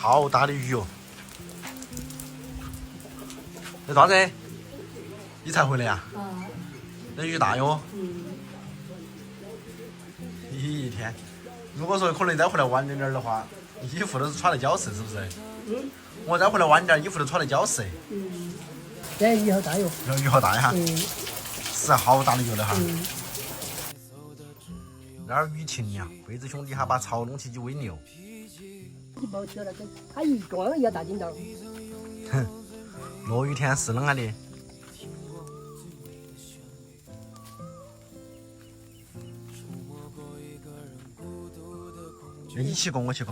好大的鱼哦！这啥子？你才回来呀？啊。那鱼大哟。嗯。一天，如果说可能再回来晚点的话，衣服都是穿得脚湿，是不是？嗯。我再回来晚点，衣服都穿得脚湿。嗯。这鱼好大哟。鱼好大呀！嗯。是好大的鱼了哈。嗯。那儿雨晴呀，贝子兄弟还把槽弄起去喂牛。你抱起了，他一装也大筋道。哼，落雨天是啷个的？你去过，我去过。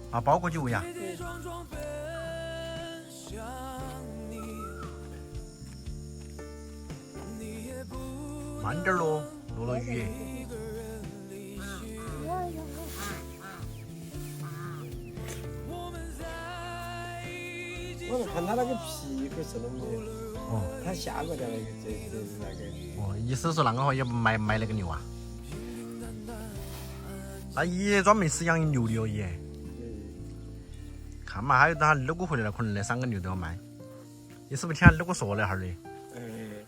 啊，包过去喂呀。慢点儿咯，落了雨。我是看他那个皮可是弄的，哦，他下过的那个，这是那个。哦，意思是说那个话也卖那个牛啊？那也专门是养牛的哦，也。看嘛，还有等他二姑回来了，可能那3个牛都要卖。你是不是听二姑说了哈儿的？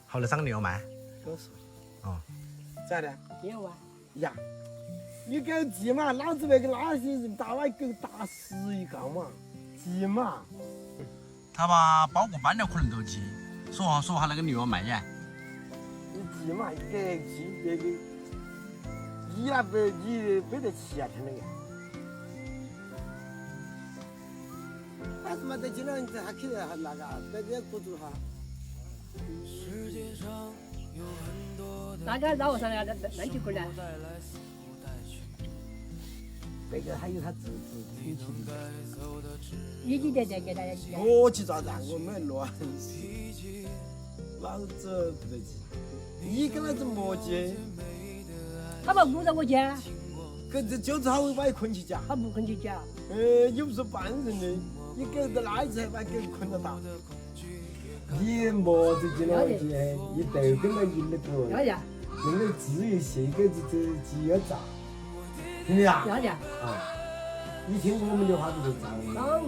好，那3个牛要卖。都是。哦。咋的？有啊。呀，你狗急嘛，老子别给那些人打那狗打死一个嘛，急嘛。他把包过搬了，可能都急。说哈那个牛要卖呀。你急嘛，给急别个，你那不你背得起啊，听那个。他他妈的今天他去那个在这雇主哈。那个老和尚那几个呢？那个还有他自己的。你几点再给大家讲？我去咋子？我没乱老子不得急。你跟老子磨叽？他把捂在我家。可这就是他会把你捆起家。他不肯去家。又不是办人的，你狗到哪里去把狗捆到打？你磨着去了去，你都跟了赢得多。要得。用的自由些狗子这鸡要炸，听没呀？要得。啊，你听我们的话就是炸。当。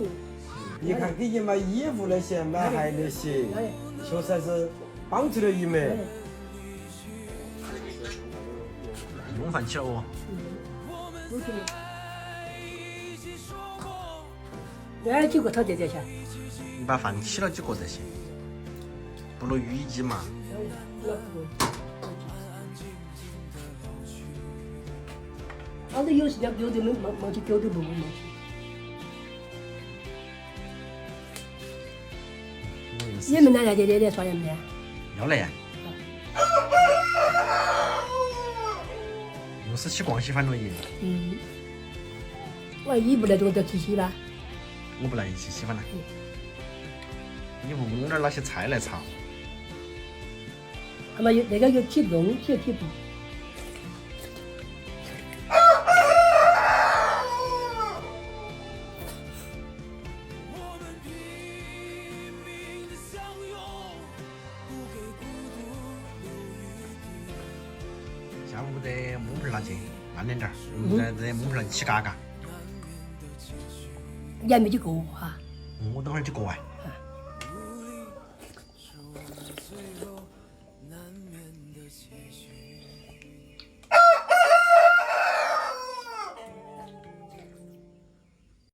你看给你买衣服那些，买鞋那些，确实是帮助了一枚。用饭起了哦。不行。那几个炒这些？你把饭起了几个这些？不落雨季嘛。他这有时间丢的没去丢的不没去。你们那家的刷牙没得？要来呀。又是去逛稀饭了耶。我你不来这个去洗吧？我不来一起稀饭了。你问我那儿哪些菜来炒？他们有那个有体重，体重。下午在木盆那去，慢点点儿，在木盆那起嘎嘎。你还没去过哈？我等会儿去过哎。